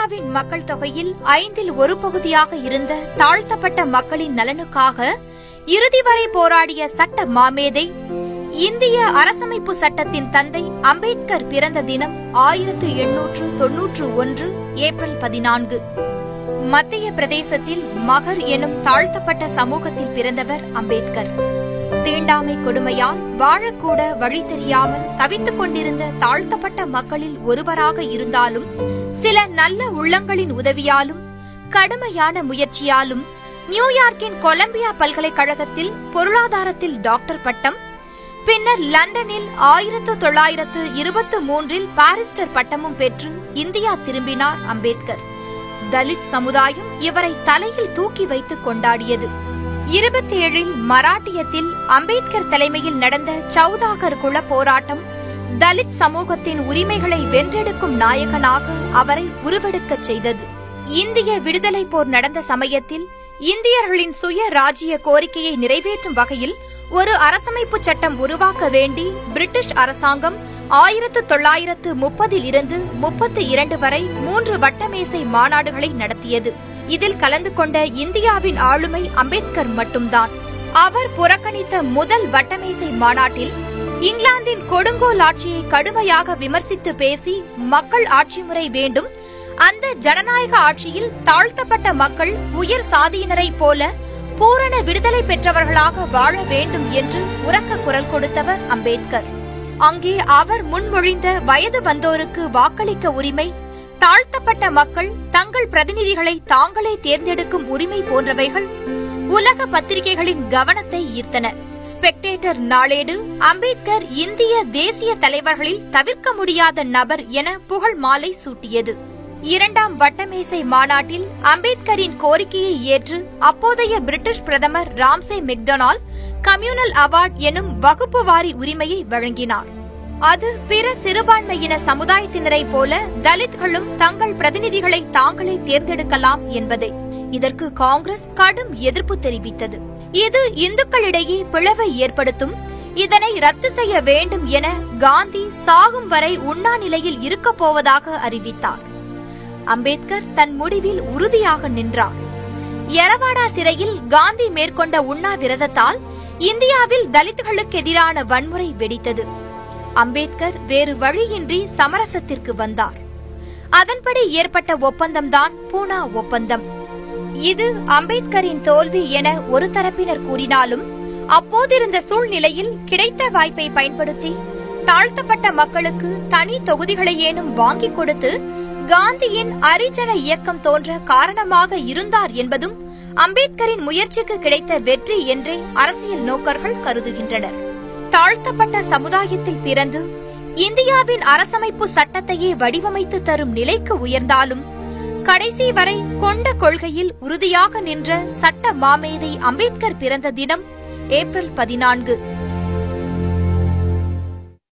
இந்தியாவின் மக்கள் தொகையில் 1/5 இருந்த தாழ்த்தப்பட்ட மக்களின் நலனுக்காக இறுதி வரை போராடிய சட்ட மாமேதை, இந்திய அரசமைப்பு சட்டத்தின் தந்தை அம்பேத்கர் பிறந்த தினம் 1891 ஏப்ரல் 14. மத்திய பிரதேசத்தில் மகர் எனும் தாழ்த்தப்பட்ட சமூகத்தில் பிறந்தவர் அம்பேத்கர். தீண்டாமை கொடுமையால் வாழக்கூட வழி தெரியாமல் தவித்துக் கொண்டிருந்த தாழ்த்தப்பட்ட மக்களில் ஒருவராக இருந்தாலும், சில நல்ல உள்ளங்களின் உதவியாலும் கடுமையான முயற்சியாலும் நியூயார்க்கின் கொலம்பியா பல்கலைக்கழகத்தில் பொருளாதாரத்தில் டாக்டர் பட்டம், பின்னர் லண்டனில் 1923 பாரிஸ்டர் பட்டமும் பெற்று இந்தியா திரும்பினார் அம்பேத்கர். தலித் சமுதாயம் இவரை தலையில் தூக்கி வைத்து கொண்டாடியது. 27 மராட்டியத்தில் அம்பேத்கர் தலைமையில் நடந்த சௌதாகர் குல போராட்டம் தலித் சமூகத்தின் உரிமைகளை வென்றெடுக்கும் நாயகனாக அவரை உருவெடுக்கச் செய்தது. இந்திய விடுதலை போர் நடந்த சமயத்தில் இந்தியர்களின் சுய ராஜ்ய கோரிக்கையை நிறைவேற்றும் வகையில் ஒரு அரசமைப்பு சட்டம் உருவாக்க வேண்டி பிரிட்டிஷ் அரசாங்கம் 1930 இருந்து 32 வரை 3 வட்டமேசை மாநாடுகளை நடத்தியது. இதில் கலந்து கொண்ட இந்தியாவின் ஆளுமை அம்பேத்கர் மட்டும்தான். அவர் புறக்கணித்த முதல் வட்டமேசை மாநாட்டில் இங்கிலாந்தின் கொடுங்கோல் ஆட்சியை கடுமையாக விமர்சித்து பேசி, மக்கள் ஆட்சி முறை வேண்டும், அந்த ஜனநாயக ஆட்சியில் தாழ்த்தப்பட்ட மக்கள் உயர் சாதியினரைப் போல பூரண விடுதலை பெற்றவர்களாக வாழ வேண்டும் என்று உரக்க குரல் கொடுத்தவர் அம்பேத்கர். அங்கே அவர் முன்மொழிந்த வயது வந்தோருக்கு வாக்களிக்க உரிமை, தாழ்த்தப்பட்ட மக்கள் தங்கள் பிரதிநிதிகளை தாங்களே தேர்ந்தெடுக்கும் உரிமை போன்றவைகள் உலக பத்திரிகைகளின் கவனத்தை ஈர்த்தன. ஸ்பெக்டேட்டர் நாளேடு அம்பேத்கர் இந்திய தேசிய தலைவர்களில் தவிர்க்க முடியாத நபர் என புகழ் மாலை சூட்டியது. 2ஆம் வட்டமேசை மாநாட்டில் அம்பேத்கரின் கோரிக்கையை ஏற்று அப்போதைய பிரிட்டிஷ் பிரதமர் ராம்சே மெக்டொனால்ட் கம்யூனல் அவார்ட் எனும் வகுப்பு வாரி உரிமையை வழங்கினார். அது பிற சிறுபான்மையின சமுதாயத்தினரைப் போல தலித்களும் தங்கள் பிரதிநிதிகளை தாங்களே தேர்ந்தெடுக்கலாம் என்பதை. இதற்கு காங்கிரஸ் கடும் எதிர்ப்பு தெரிவித்தது. இது இந்துக்களிடையே பிளவை ஏற்படுத்தும், இதனை ரத்து செய்ய வேண்டும் என காந்தி சாகும் வரை உண்ணா நிலையில் இருக்கப் போவதாக அறிவித்தார். அம்பேத்கர் தன் முடிவில் உறுதியாக நின்றார். யரவாடா சிறையில் காந்தி மேற்கொண்ட உண்ணாவிரதத்தால் இந்தியாவில் தலித்களுக்கு எதிரான வன்முறை வெடித்தது. அம்பேத்கர் வேறு வழியின்றி சமரசத்திற்கு வந்தார். அதன்படி ஏற்பட்ட ஒப்பந்தம்தான் பூனா ஒப்பந்தம். இது அம்பேத்கரின் தோல்வி என ஒரு தரப்பினர் கூறினாலும், அப்போதிருந்த சூழ்நிலையில் கிடைத்த வாய்ப்பை பயன்படுத்தி தாழ்த்தப்பட்ட மக்களுக்கு தனி தொகுதிகளை ஏனும் வாங்கிக் கொடுத்து காந்தியின் அரிஜன இயக்கம் தோன்ற காரணமாக இருந்தார் என்பதும் அம்பேத்கரின் முயற்சிக்கு கிடைத்த வெற்றி என்றே அரசியல் நோக்கர்கள் கருதுகின்றனர். தாழ்த்தப்பட்ட சமுதாயத்தில் பிறந்து இந்தியாவின் அரசமைப்பு சட்டத்தையே வடிவமைத்து தரும் நிலைக்கு உயர்ந்தாலும், கடைசி வரை கொண்ட கொள்கையில் உறுதியாக நின்ற சட்ட மாமேதை அம்பேத்கர் பிறந்த தினம் ஏப்ரல் 14.